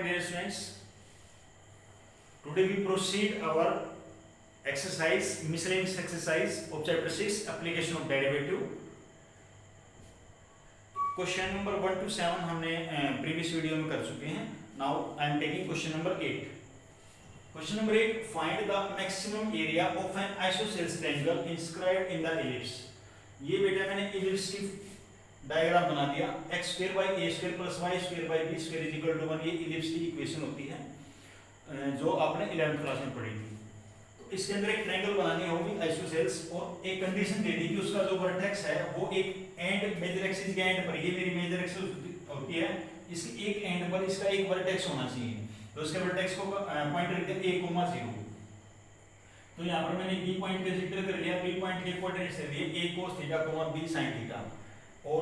dear students, today we proceed our exercise, miscellaneous exercise of chapter 6, application of derivative. Question number 1 to 7 हमने previous video में कर चुके हैं. Now I am taking question number 8. Question number 8, find the maximum area of an isosceles triangle inscribed in the ellipse. ये बेटा मैंने ellipse की diagram बना दिया. x square by a square plus y square by b square is equal to 1. ये ellipse की equation होती है जो आपने 11th क्लास में पढ़ी थी. तो इसके अंदर एक ट्रायंगल बनानी होगी आइसोसेलेस, और एक कंडीशन दे दी कि उसका जो वर्टेक्स है वो एक एंड मेजर एक्सिस के एंड पर, ये मेरी मेजर एक्सिस होती है, इसके एक एंड पर इसका एक वर्टेक्स होना चाहिए. तो इसके वर्टेक्स को पॉइंट रखते हैं a, 0. तो यहाँ पर मैंने b पॉइंट कंसीडर कर लिया. b पॉइंट के कोऑर्डिनेट्स दे दिए a cos theta, b sin theta, और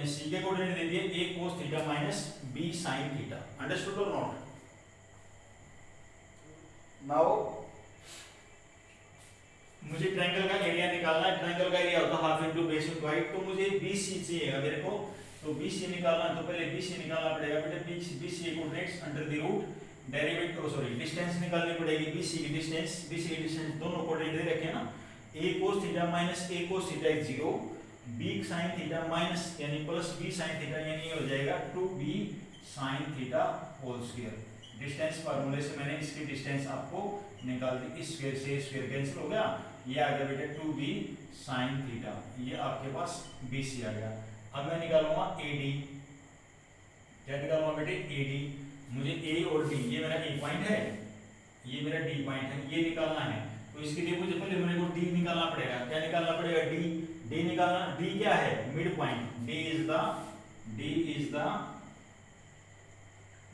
c के कोऑर्डिनेट दे दिए a cos theta minus b sin theta. Understood और नॉट? नाउ मुझे ट्रायंगल का एरिया निकालना है. ट्रायंगल का एरिया होता है half into base into height. तो मुझे BC चाहिए मेरे को. तो BC निकालना है, तो पहले BC निकालना पड़ेगा बेटा. BC coordinates under the root derivative distance निकालनी पड़ेगी. BC की डिस्टेंस दोनों कोऑर्डिनेट दे रखे हैं ना. a cos theta minus a cos theta is 0, b sin theta minus यानी प्लस b sin थीटा, यानी ये हो जाएगा 2b sin theta whole square. Distance फार्मूले से मैंने इसकी डिस्टेंस आपको निकाल दी. इस स्क्वायर से स्क्वायर कैंसिल हो गया. ये आ गया बेटा 2b sin थीटा. ये आपके पास BC आ गया. अब मैं निकालूंगा AD. क्या निकालूंगा बेटे? AD. मुझे A और D, ये मेरा A पॉइंट है, ये मेरा D पॉइंट है, ये निकालना है. तो इसके लिए मुझे पहले मेरे को D निकालना पड़ेगा. क्या निकालना पड़ेगा? D निकालना. D क्या है? Mid point. D is the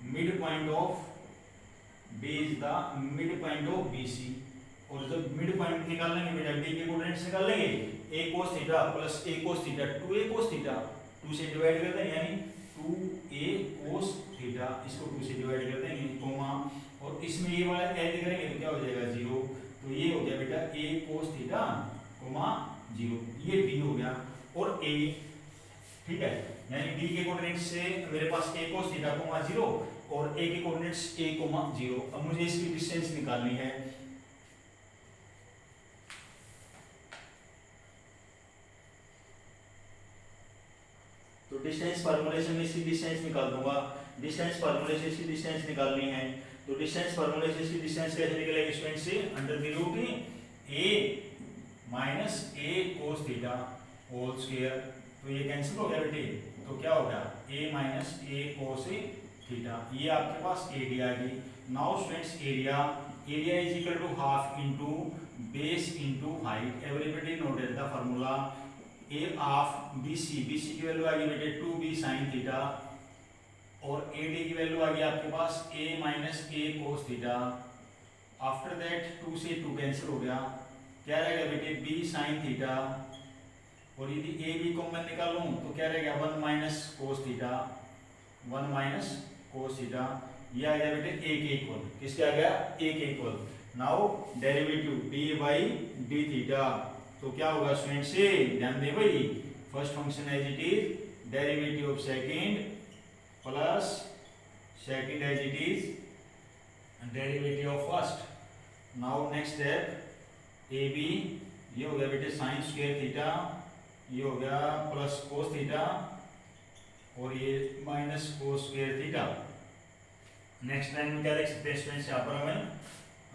mid point of BC. और जब मिड पॉइंट निकाल लेंगे बेटा, D के कोऑर्डिनेट्स निकाल लेंगे. a cos theta plus a cos theta, 2a cos theta, 2 से डिवाइड कर देंगे यानी 2a cos थीटा. इसको 2 से डिवाइड कर देंगे, कोमा, और इसमें ये वाला ऐड करेंगे तो क्या हो जाएगा? 0. तो ये हो गया बेटा a cos थीटा, 0. ये D हो गया. और A, ठीक है, यानी D के कोऑर्डिनेट्स से मेरे पास a cos थीटा, 0, और A के कोऑर्डिनेट्स a, 0. अब मुझे इसकी डिस्टेंस निकालनी है. तो डिस्टेंस फार्मूले से मैं इसकी डिस्टेंस निकाल दूंगा. डिस्टेंस फार्मूले से इसकी डिस्टेंस निकालनी है. तो डिस्टेंस फार्मूले से इसकी डिस्टेंस कैसे निकलेगी स्टूडेंट? से under the root a minus a cos theta whole square. तो ये कैंसिल हो गया बेटे. तो क्या हो गया? a minus a cos theta. ये आपके पास AD आ गई. Now students area is equal to half into base into height. Everybody noted the formula. A of BC की वैल्यू आ गई बेटे 2b sin थीटा, और AD की वैल्यू आ गई आपके पास a minus a cos theta. After that 2 से 2 कैंसिल हो गया. क्या रहेगा बेटे? b sin थीटा, और यदि a b कॉमन निकालूं तो क्या रहेगा? 1 minus cos theta, 1 minus cos theta. ये आ गया बेटे a के इक्वल. किसके आ गया? a के equal. Now derivative d by d theta. तो क्या होगा स्टूडेंट? से ध्यान दे भाई, first function as it is, derivative of second plus second as it is derivative of first. Now next step ab, ये हो गया बेटे साइन स्क्वायर थीटा, ये हो गया प्लस cos थीटा, और ये minus cos square theta. Next line में क्या लिख सकते हैं स्टूडेंट्स? यहाँ पर मैं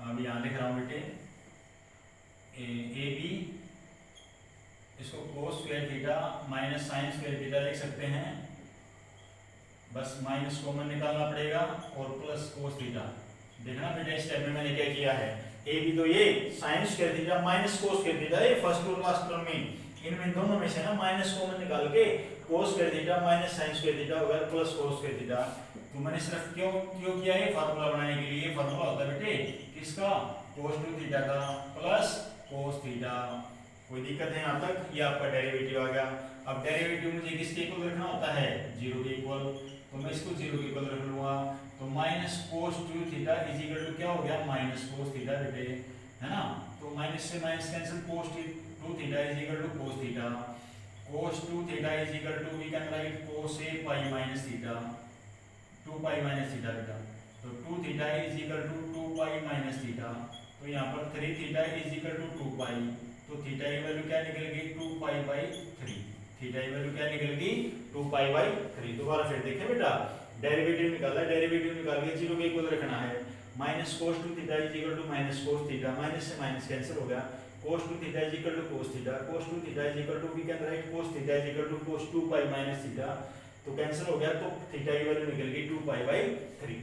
अभी यहाँ लिख रहा हूँ बेटे ab, इसको cos square theta minus sine square theta लिख सकते हैं. बस माइनस कॉमन निकालना पड़ेगा और प्लस cos थीटा. देखना बेटा इस स्टेप में मैंने क्या किया है. ए भी तो ये sine square theta minus cos square theta, ये फर्स्ट और लास्ट टर्म में, इनमें दोनों में से ना माइनस कॉमन निकाल के cos square theta minus sine square theta हो गया प्लस cos स्क्वायर थीटा. तो मैंने सिर्फ क्यों किया है? फार्मूला बनाने के लिए. फार्मूला होता है बेटे किसका? cos 2 थीटा का प्लस cos थीटा. कोई दिक्कत है यहाँ तक? ये आपका डेरिवेटिव आ गया. अब डेरिवेटिव मुझे किसके इक्वल रखना होता है? 0 के इक्वल. तो मैं इसको 0 के इक्वल रख लूंगा. तो minus cos 2 theta is equal to क्या हो गया? माइनस cos थीटा बेटे, है ना. तो माइनस से minus cancel. cos 2 theta is equal to cos theta. cos 2 theta is equal to we can write cos a pi minus theta, 2 pi minus theta बेटा. तो 2 theta is equal to 2 pi minus theta, तो यहाँ पर 3 theta is equal to 2 pi, तो theta की value क्या निकल गई 2 पाई बाई 3, थीटा की वैल्यू क्या निकल गई 2 पाई बाई 3। दोबारा फिर देखें बेटा, डेरिवेटिव निकालना है, डेरिवेटिव निकाल के 0 के इक्वल रखना है। Minus cos 2 theta is equal to minus cos theta, minus से माइनस कैंसिल हो गया, cos 2 theta is equal to cos theta, cos 2 theta is equal to we can write cos theta is equal to cos 2 pi minus theta, तो cancel हो गया, तो theta की value निकल गई 2 पाई बाई 3।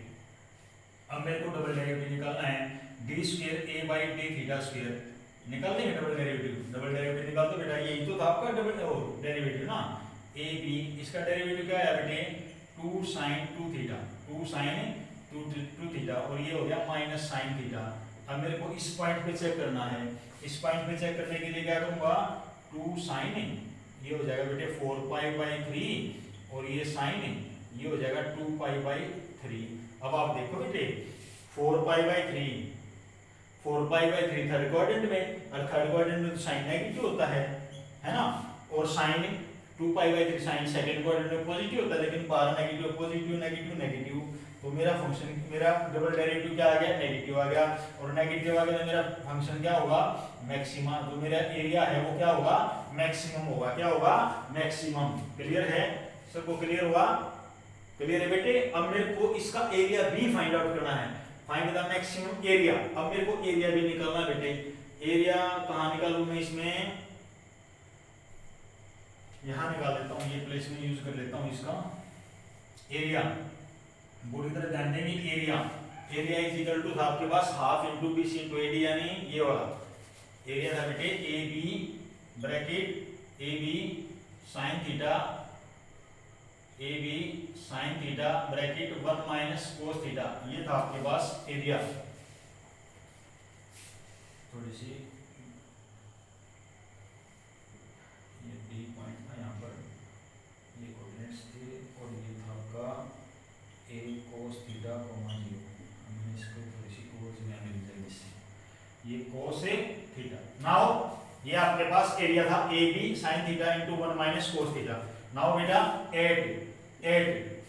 अब मेरे को डबल डेरिवेटिव निकालना है, d square a by d theta square निकाल देंगे। डबल डेरिवेटिव निकाल दो बेटा, यही तो था आपका डबल डेरिवेटिव ना, a b, इसका डेरिवेटिव क्या है बेटे 2 sin 2 थीटा, 2 sin 2 थीटा, और ये हो गया माइनस sin थीटा। अब मेरे को इस पॉइंट पे चेक करना है, इस पॉइंट पे चेक करने के लिए क्या करूंगा 2 sin, ये हो जाएगा बेटे 4 पाई बाई 3, और ये sin ये हो जाएगा 2 पाई बाई 3। अब आप देखो बेटे 4 पाई by 3, 4 pi by 3 third quadrant में, और थर्ड क्वाड्रेंट में तो साइन नेगेटिव होता है ना, और sine 2 pi by 3 sine second quadrant में पॉजिटिव होता है, लेकिन बाहर नेगेटिव पॉजिटिव नेगेटिव नेगेटिव, तो मेरा फंक्शन, मेरा डबल डेरिवेटिव क्या आ गया नेगेटिव आ गया, और नेगेटिव आ गया तो मेरा फंक्शन क्या होगा मैक्सिमा, जो मेरा एरिया है वो क्या होगा मैक्सिमम होगा, क्या होगा मैक्सिमम। क्लियर है सबको, क्लियर हुआ, क्लियर है बेटे। अब मेरे को इसका एरिया भी फाइंड आउट करना है, फाइंड द मैक्सिमम एरिया। अब मेरे को एरिया भी निकालना है बेटे, एरिया कहाँ निकालूं मैं इसमें, यहां निकाल लेता हूं, ये प्लेस में यूज कर लेता हूं इसका एरिया, बुरी तरह ध्यान देंगे। एरिया इज इक्वल टू था आपके पास half into B C into AD, यानी ये वाला एरिया था बेटे A B bracket A B sine theta, A B sine theta bracket 1 minus cos theta, ये था आपके पास एरिया। थोड़ी सी ये डी पॉइंट था यहाँ पर, ये कोऑर्डिनेट्स थे, और ये था आपका ए कोस थीटा कोमा 0, हमने इसको थोड़ी सी और जगह मिल जाएगी इससे, ये कोस है थीटा। नाउ ये आपके पास एरिया था a B sine theta into 1 minus cos theta. Now बेटा एड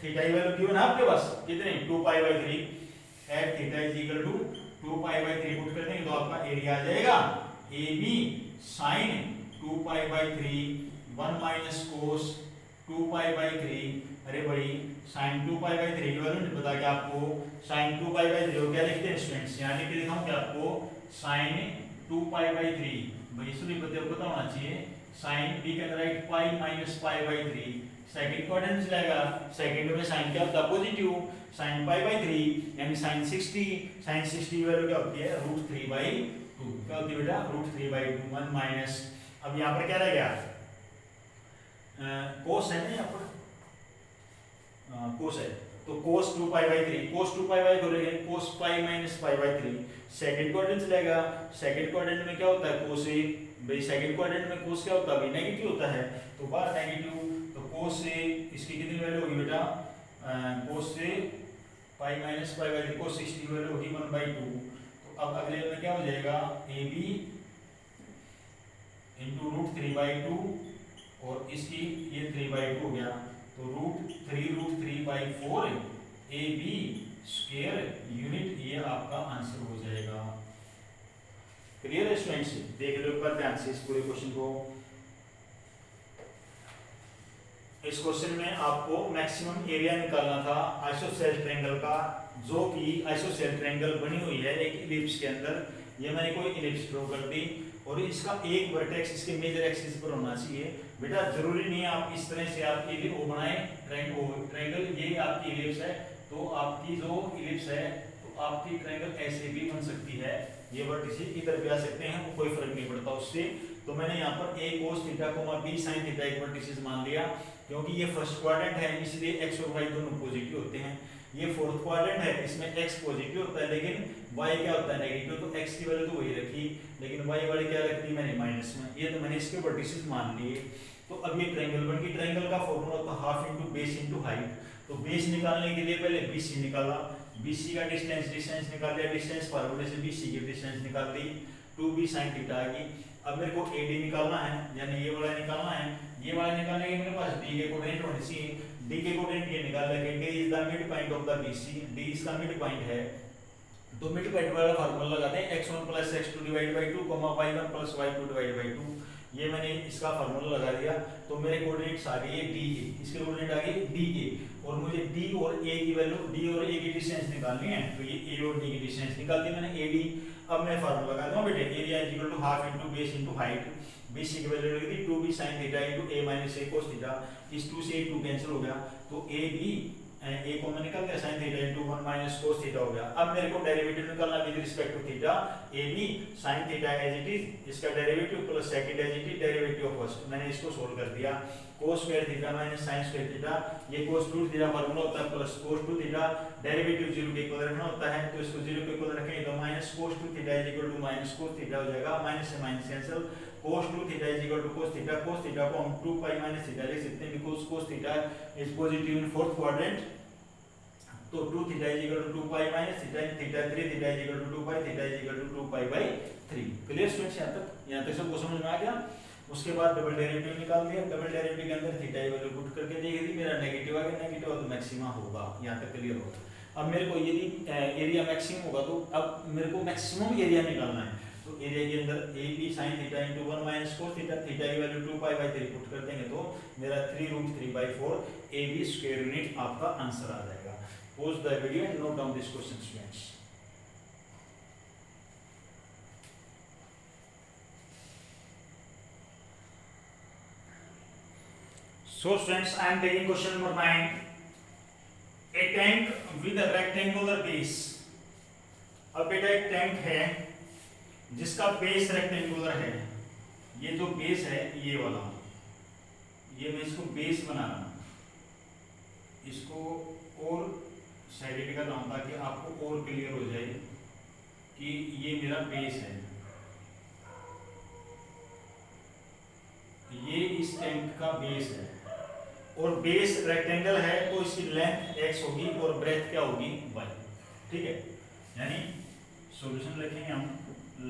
थीटा की वैल्यू गिवन है आपके पास कितने 2 पाई बाई 3, एड theta is equal to 2 pi by 3 put कर देंगे तो आपका एरिया आ जाएगा a B sine 2 pi by 3 1 minus cos 2 pi by 3। अरे भाई साइन 2 पाई बाई 3 की वैल्यू नहीं पता क्या आपको, साइन 2 पाई बाई 3 क्या लिखते हैं स्टूडेंट्स, यहाँ लिख के दिखाऊं क्या आपको, साइन 2 पाई बाई 3, भाई इसलिए पता होना चाहिए, sine we can write pi minus pi by 3, second quadrant चलेगा, सेकंड में साइन क्या होता है पॉजिटिव, साइन पाई बाई 3 यानी साइन 60, साइन 60 की वैल्यू क्या होती है √3/2, क्या होती है बेटा √3/2 1 माइनस, अब यहाँ पर क्या रह गया कोस है ना, यहाँ पर कोस है, तो कोस 2 pi by 3, cos 2 pi by 3 cos pi minus pi by 3, second quadrant चलेगा, सेकंड क्वाड्रेंट में क्या होता है कोस ए, भाई सेकंड क्वाड्रेंट में कोस क्या होता है भाई नेगेटिव होता है, तो बाहर नेगेटिव, तो कोस से इसकी कितनी वैल्यू होगी बेटा कोस से पाई माइनस पाई बाई 3 कोस 60 की वैल्यू होगी 1/2, तो अब अगले में क्या हो जाएगा ए बी इंटू √3/2, और इसकी ये 3/2 हो गया, तो √3/4 ए बी स्क्वायर यूनिट, ये आपका आंसर हो जाएगा। क्लियर है स्टूडेंट्स, देख लो एक बार ध्यान से इस पूरे क्वेश्चन को। इस क्वेश्चन में आपको मैक्सिमम एरिया निकालना था आइसोसेल ट्रायंगल का, जो कि आइसोसेल ट्रायंगल बनी हुई है एक इलिप्स के अंदर, ये मैंने कोई इलिप्स ड्रॉ कर दी, और इसका एक वर्टेक्स इसके मेजर एक्सिस पर होना चाहिए। बेटा जरूरी नहीं है आप इस तरह से आपके लिए वो बनाए ट्रायंगल, ये आपकी इलिप्स है, तो आपकी जो इलिप्स है तो आपकी ट्रायंगल ऐसे भी बन सकती है, ये वर्टिसेस इधर भी आ सकते हैं, कोई फर्क नहीं पड़ता उससे। तो मैंने यहाँ पर a cos theta b sin theta एक वर्टिसेस मान लिया, क्योंकि ये फर्स्ट क्वाड्रेंट है इसलिए x और y दोनों पॉजिटिव होते हैं, ये फोर्थ क्वाड्रेंट है इसमें x पॉजिटिव होता है लेकिन y क्या होता है नेगेटिव, तो x की वैल्यू तो वही रखी लेकिन y वाली क्या रख दी मैंने माइनस में, ये तो मैंने इसके वर्टिसेस मान लिए। तो अब ये ट्रायंगल बन गई, ट्रायंगल का फॉर्मूला होता है half into base into height, तो बेस निकालने के लिए पहले BC निकाला, BC का डिस्टेंस निकाल दिया, डिस्टेंस फार्मूले से BC की डिस्टेंस निकाल दी, 2b sin थीटा आ गई। अब मेरे को AD निकालना है, यानी ये वाला निकालना है, ये वाला निकालने के मेरे पास डी के कोऑर्डिनेट होने चाहिए, डी के कोऑर्डिनेट ये निकाल लेंगे, D is the mid point of the BC, D इसका मिड पॉइंट है, तो मिड पॉइंट वाला फार्मूला लगाते हैं x1 + x2 divide by 2, y1 + y2 divide by 2। ये मैंने इसका फार्मूला लगा दिया, तो मेरे कोऑर्डिनेट्स आ गए डी के, इसके कोऑर्डिनेट आ गए डी के, और मुझे डी और ए की वैल्यू, डी और ए की डिस्टेंस निकालनी है, तो ये ए और डी की डिस्टेंस निकाल दी मैंने, ए डी। अब मैं फार्मूला लगा दूंगा बेटे, area is equal to half into base into height, BC की वैल्यू लगी थी 2b sin theta into a - a cos theta, इस 2 से 2 कैंसिल हो गया, तो a b ए को मैं निकाल दिया sin theta into 1 - cos theta हो गया। अब मेरे को डेरिवेटिव निकालना with respect to theta, A B sin theta as it is, इसका derivative plus second as it is derivative of first, मैंने इसको सोल्व कर दिया, cos square theta minus sin square theta, ये cos 2 थीटा फार्मूला होता है plus cos 2 theta, derivative 0 के equal रखना होता है, तो इसको 0 के इक्वल रखेंगे तो minus cos 2 theta is equal to minus cos theta हो जाएगा, माइनस से minus cancel, cos 2 theta is equal to cos theta को हम 2 पाई माइनस थीटा लिख सकते हैं, because cos theta is positive in fourth quadrant, तो 2 theta is equal to 2 pi minus theta, theta 3 theta is equal to 2 pi, theta is equal to 2 pi by 3। Clear students, यहां तक सबको समझ में आ गया। उसके बाद डबल डेरिवेटिव निकाल दिया, डबल डेरिवेटिव के अंदर थीटा की वैल्यू पुट करके देख दी, मेरा नेगेटिव आ गया, नेगेटिव तो मैक्सिमा होगा, यहां तक क्लियर होगा। अब मेरे को यदि एरिया मैक्सिमम होगा तो अब मेरे को मैक्सिमम एरिया निकालना है, तो एरिया के अंदर A B sin theta into 1 - cos theta, theta की वैल्यू 2 पाई बाय 3 पुट कर देंगे तो मेरा 3√3/4 ए बी स्क्वायर यूनिट आपका आंसर आ जाएगा। Pause the video and note down this question, students. So students, I am taking question number 9. A tank with a rectangular base. अब बेटा एक टैंक है जिसका बेस रेक्टेंगुलर है, ये जो बेस है ये वाला, ये मैं इसको बेस बना रहा हूं, इसको और साइडेड कर रहा हूं ताकि आपको और क्लियर हो जाए कि ये मेरा बेस है, ये इस टैंक का बेस है, और बेस रेक्टेंगल है तो इसकी लेंथ x होगी और ब्रेथ क्या होगी y, ठीक है। यानी सॉल्यूशन लिखेंगे हम,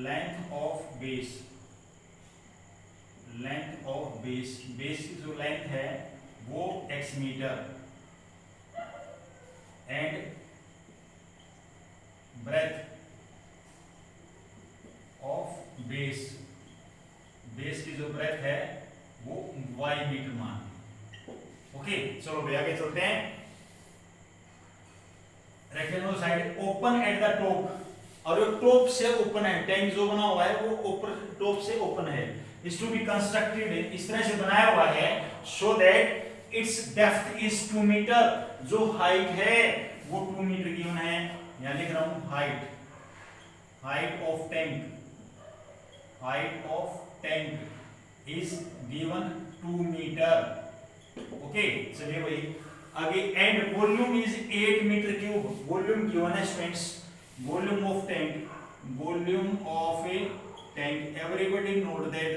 length of base, length of base, base की जो लेंथ है वो x metre, and breadth of base, base की जो ब्रेथ है वो y मीटर मान। ओके, चलो भैया आगे चलते हैं। Rectangular side open at the top, और ये टॉप से ओपन है, टैंक जो बना हुआ है वो ऊपर टॉप से ओपन है, इज टू बी कंस्ट्रक्टेड, इस तरह से बनाया हुआ है so that its depth is 2 metre, जो हाइट है वो 2 मीटर गिवन है, यहां लिख रहा हूं height, height of tank, height of tank is given 2 metre. Okay, चलिए भाई आगे, and volume is 8 metre cube, volume given है students, volume of tank, volume of a tank, everybody note that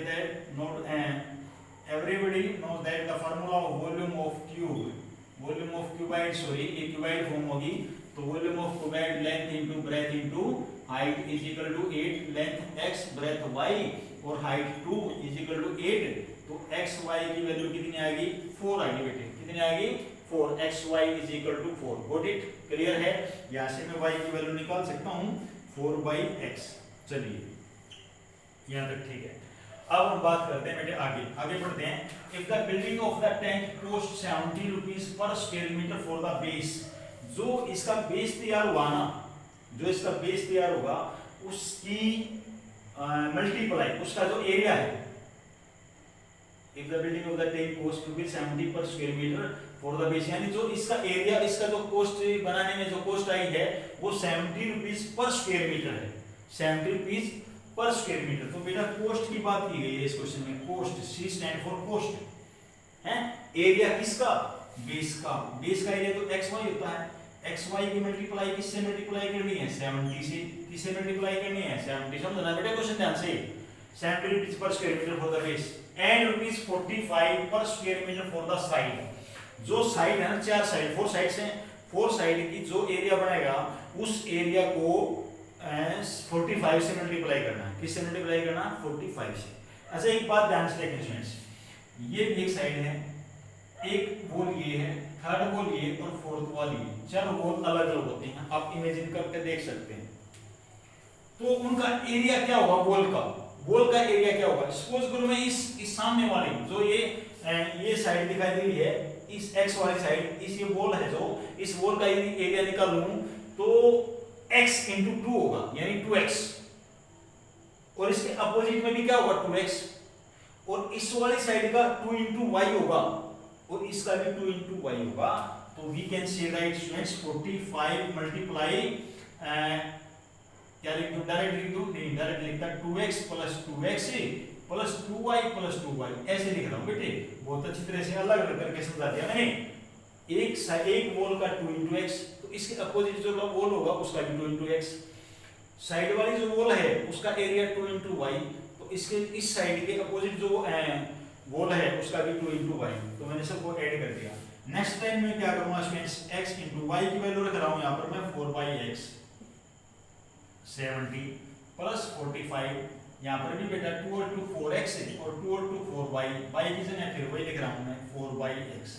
everybody knows that the formula of volume of cube, volume of cuboid, sorry ये cuboid form होगी, तो volume of cuboid length into breadth into height is equal to 8, length x breadth y और height 2 is equal to 8, तो x y की value कितनी आएगी 4 आएगी बेटे, कितनी आएगी 4, x y is equal to 4, got it, clear है। यहाँ से मैं y की वैल्यू निकाल सकता हूँ 4/x। चलिए यहाँ तक ठीक है। अब हम बात करते हैं बेटे आगे बढ़ते हैं। If the building of the tank cost 70 rupees per square metre for the base, जो इसका बेस तैयार हुआ ना, जो इसका बेस तैयार होगा उसकी मल्टीप्लाई उसका जो एरिया है, if the building of the tank cost rupees 70 per square metre for the base, यानी जो इसका एरिया, इसका जो कॉस्ट बनाने में जो कॉस्ट आई है वो 70 रुपीस पर स्क्वायर मीटर है, 70 रुपीस पर स्क्वायर मीटर। तो बेटा कोस्ट की बात की गई है इस क्वेश्चन में, cost, C stand for cost है, एरिया किसका, बेस का, बेस का एरिया तो एक्स वाई होता है, एक्स वाई की मल्टीप्लाई किससे मल्टीप्लाई करनी है 70 से, किससे मल्टीप्लाई करनी है 70, समझना बेटा क्वेश्चन ध्यान से, 70 rupees per square metre for the base and rupees 45 per square metre for the side, जो साइड है ना, 4 साइड, 4 साइड्स हैं, 4 साइड की जो एरिया बनेगा उस एरिया को 45 से मल्टीप्लाई करना है, किससे मल्टीप्लाई करना 45 से। अच्छा एक बात ध्यान से देखें स्टूडेंट्स, ये भी एक साइड है, एक वॉल ये है, थर्ड वॉल ये और फोर्थ वॉल ये, चारों वॉल अलग अलग होते हैं, आप इमेजिन करके देख सकते हैं। तो उनका एरिया क्या होगा, वॉल का एरिया क्या होगा। सपोज करो मैं इस सामने वाली जो ये साइड दिखाई दे रही है, इस एक्स वाली साइड, इस ये वॉल है जो, इस वॉल का एरिया निकालूं तो x इंटू 2 होगा, यानी 2x, और इसके अपोजिट में भी क्या होगा 2x, और इस वाली साइड का 2 इंटू वाई होगा, और इसका भी 2 इंटू वाई होगा। तो we can say write students 45 multiply क्या लिख दूं, डायरेक्ट लिख दूं, नहीं डायरेक्ट लिखता 2x plus 2x plus 2y plus 2y, ऐसे लिख रहा हूं बेटे, बहुत अच्छी तरह से अलग अलग करके समझा दिया मैंने। एक वॉल का 2 इंटू एक्स, तो इसके अपोजिट जो वॉल होगा उसका भी 2 इंटू एक्स, साइड वाली जो वॉल है उसका एरिया 2 इंटू वाई, तो इसके इस साइड के अपोजिट जो वॉल है उसका भी 2 इंटू वाई, तो मैंने सबको ऐड कर दिया। नेक्स्ट टाइम मैं क्या करूंगा स्टूडेंट्स, x इंटू वाई की वैल्यू रख रहा हूं यहां पर मैं 4/x 70 प्लस 45, यहाँ पर भी बेटा 2 और 2 4x और 2 और 2 4y, y की जगह फिर वही लिख रहा हूँ मैं 4/x।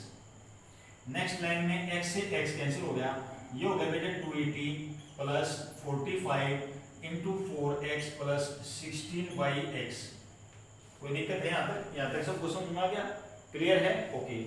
नेक्स्ट लाइन में x से x कैंसिल हो गया, ये हो गया बेटा 280 plus 45 into 4x plus 16/x। कोई दिक्कत है यहाँ तक सब क्वेश्चन समझ आ गया, क्लियर है, ओके।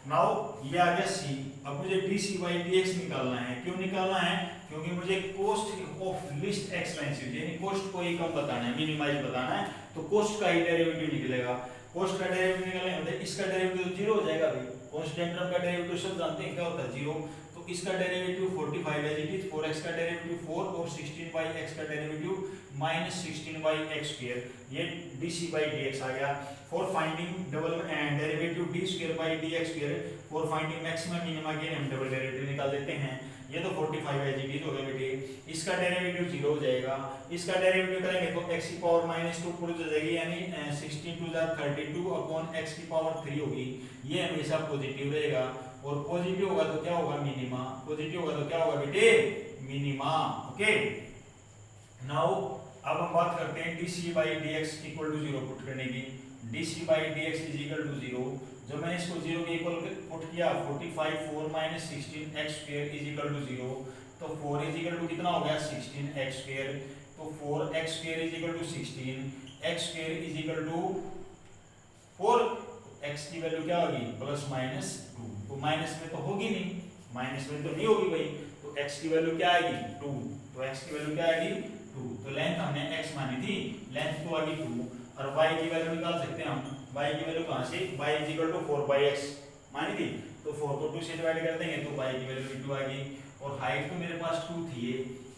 नाउ ये आ गया c, अब मुझे dc/dx निकालना है, क्यों निकालना है, क्योंकि मुझे कॉस्ट ऑफ लीस्ट एक्सपेंसिव यानी कॉस्ट को ही कम बताना है, मिनिमाइज बताना है, तो कॉस्ट का ही डेरिवेटिव निकलेगा। कॉस्ट का डेरिवेटिव निकलने मतलब इसका डेरिवेटिव 0 हो जाएगा भाई, कांस्टेंट टर्म का डेरिवेटिव सब जानते हैं क्या होता है 0, तो इसका derivative 45 as it is, 4x का डेरिवेटिव 4 और 16/x का डेरिवेटिव -16/x², ये dc/dx आ गया। For finding double derivative d²/dx², for finding maximum minima के हम डबल डेरिवेटिव निकाल देते हैं। ये तो 45 एज इट इज हो गया बेटे, इसका डेरिवेटिव 0 हो जाएगा, इसका डेरिवेटिव करेंगे तो x की पावर -2 पूरी हो जाएगी, यानी 16 2 32 अपॉन x की पावर 3 होगी, ये हमेशा पॉजिटिव रहेगा, और पॉजिटिव होगा तो क्या होगा मिनिमा, पॉजिटिव होगा तो क्या होगा बेटे मिनिमा, ओके। नाउ अब हम बात करते हैं dc/dx इक्वल टू 0 पुट करने की, dc/dx इज इक्वल टू 0, जब मैंने इसको 0 के इक्वल पुट किया 45 4 -16x² इज इक्वल टू 0, तो 4 इज इक्वल टू कितना हो गया 16x², तो 4x² is equal to 16, x² is equal to 4, x की वैल्यू क्या होगी +-2, तो माइनस में तो होगी नहीं, माइनस में तो नहीं होगी भाई, तो x की वैल्यू क्या आएगी 2, तो x की वैल्यू क्या आएगी 2, तो लेंथ हमने x मानी थी, लेंथ तो आ गई 2, और y की वैल्यू निकाल सकते हैं हम, y की वैल्यू कहां से, y is equal to 4/x मानी थी, तो 4 को 2 से डिवाइड कर देंगे तो y की वैल्यू 2 आ गई, और हाइट तो मेरे पास 2 थी,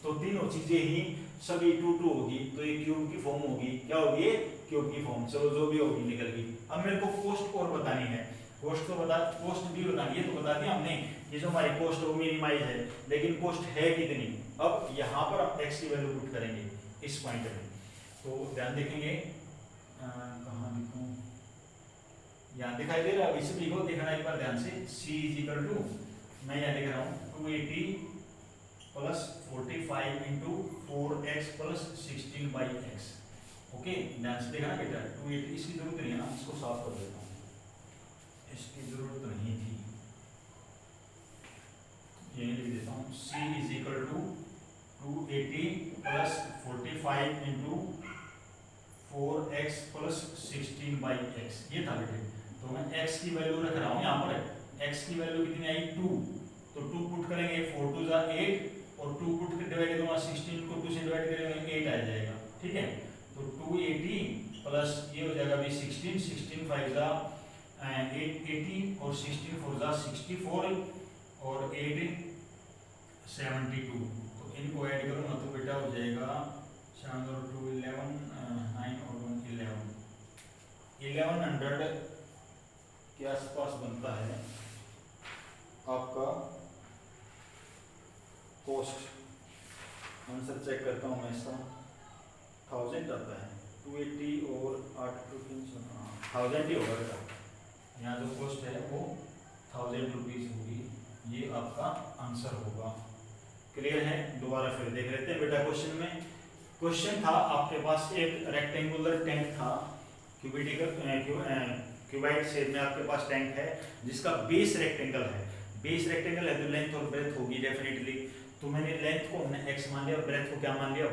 तो तीनों चीजें ही सभी 2 2 होगी, तो ये क्यूब की फॉर्म होगी, क्या होगी क्यूब की फॉर्म, चलो जो भी होगी निकल गई। अब मेरे को कॉस्ट और बतानी है, कॉस्ट भी बतानी है, तो बता दिया हमने, ये जो हमारी कॉस्ट वो मिनिमाइज है, लेकिन कॉस्ट है कितनी, अब यहाँ पर आप x की वैल्यू पुट करेंगे इस पॉइंट में, तो ध्यान देखेंगे कहाँ लिखूं, यहाँ दिखाई दे रहा है, इसे लिखो, देखना एक बार ध्यान से, c इज इक्वल टू, मैं यहाँ लिख रहा हूँ 280 plus 45 into 4x plus 16/x, okay, ध्यान से देखना बेटा, 280, इसकी जरूरत नहीं है ना, इसको साफ कर देता हूँ, इसकी जरूरत नहीं थी, ये लिख देता हूँ, c is equal to 280 plus 45 into 4x plus 16/x, ये था बेटे, तो मैं x की वैल्यू रख रहा हूँ यहाँ पर, x की वैल्यू कितनी आई 2, तो 2 पुट करेंगे 4 2 8, और 2 पुट कर डिवाइड करूँगा 16 को 2 से डिवाइड करेंगे 8 आ जाएगा, ठीक है, तो 280 प्लस ये हो जाएगा भी 16 16 5 जा 80 और 16 4 जा 64 और 8 72, तो इनको ऐड करूँगा तो बेटा हो जाएगा 7 और 2 11 9 और 1 1100 के आसपास बनता है आपका कॉस्ट, आंसर चेक करता हूँ मैं इसका, 1000 आता है, 280 और 8 2 1000 ही होगा बेटा, यहाँ जो कॉस्ट है वो 1000 रुपीज होगी, ये आपका आंसर होगा, क्लियर है। दोबारा फिर देख लेते हैं बेटा क्वेश्चन में, क्वेश्चन था आपके पास एक रेक्टेंगुलर टैंक था, क्यूबिकल क्यूबाइड शेप में आपके पास टैंक है जिसका बेस रेक्टेंगल है, बेस रेक्टेंगल है तो लेंथ और ब्रेथ होगी डेफिनेटली। तो मैंने लेंथ को हमने x मान लिया, ब्रेथ को क्या मान लिया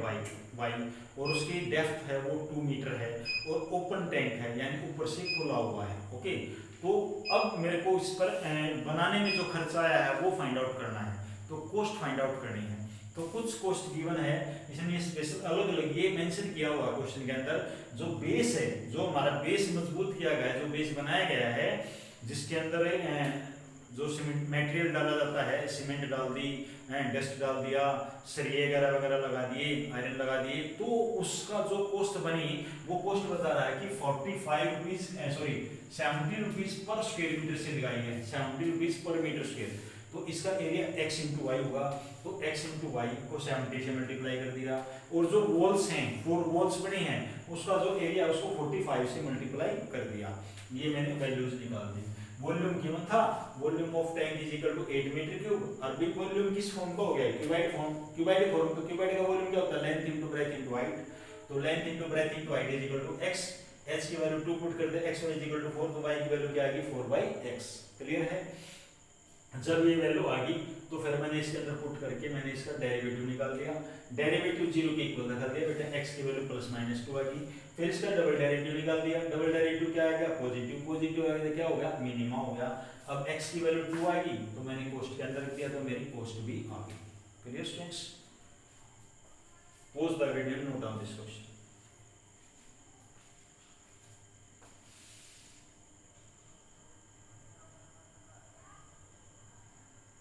y, और उसकी डेप्थ है वो 2 मीटर है और ओपन टैंक है यानी ऊपर से खुला हुआ है। ओके, तो अब मेरे को इस पर बनाने में जो खर्चा आया है वो फाइंड आउट करना है, तो कॉस्ट फाइंड आउट करनी है। तो कुछ कॉस्ट गिवन है, इसमें स्पेशल अलग अलग ये मेंशन किया हुआ क्वेश्चन के अंदर। जो बेस है, जो हमारा बेस मजबूत किया गया है, जो बेस बनाया गया है, जिसके अंदर जो सीमेंट मटेरियल डाला जाता है, सीमेंट डाल दी, डस्ट डाल दिया, सरिये वगैरह वगैरह लगा दिए, आयरन लगा दिए, तो उसका जो कॉस्ट बनी वो कॉस्ट बता रहा है कि 70 रुपीज पर स्क्वायर मीटर से लगाई है, 70 रुपीज पर मीटर स्क्वायर। तो इसका एरिया x इंटू वाई होगा, तो x इंटू वाई को 70 से मल्टीप्लाई कर दिया, और जो वॉल्स हैं 4 वॉल्स बनी हैं उसका जो एरिया उसको 45 से मल्टीप्लाई कर दिया। ये मैंने वैल्यूज निकाल दी। वॉल्यूम गिवन था, volume of tank is equal to 8 metre cube. अरबिक वॉल्यूम किस फॉर्म का हो गया, क्यूबाइड फॉर्म, क्यूबाइड फॉर्म। तो क्यूबाइड का वॉल्यूम क्या होता है, length into breadth into height. तो length into breadth into height is equal to x, h की वैल्यू 2 पुट कर दे, x इज इक्वल टू 4, तो y की वैल्यू क्या आ गई 4/x। क्लियर है। जब ये वैल्यू आ गई तो फिर मैंने इसके अंदर पुट करके मैंने इसका डेरिवेटिव निकाल लिया। डेरिवेटिव 0 के इक्वल रखा दिया बेटा, x की वैल्यू प्लस माइनस 2 आ गई। फिर इसका डबल डेरिवेटिव निकाल दिया, डबल डेरिवेटिव क्या आ गया पॉजिटिव, पॉजिटिव आ गया क्या हो गया मिनिमा हो गया। अब x की वैल्यू 2 आ गई तो मैंने कॉस्ट के अंदर रख दिया, तो मेरी कॉस्ट भी आ गई। Clear students, pose the video, note down this question.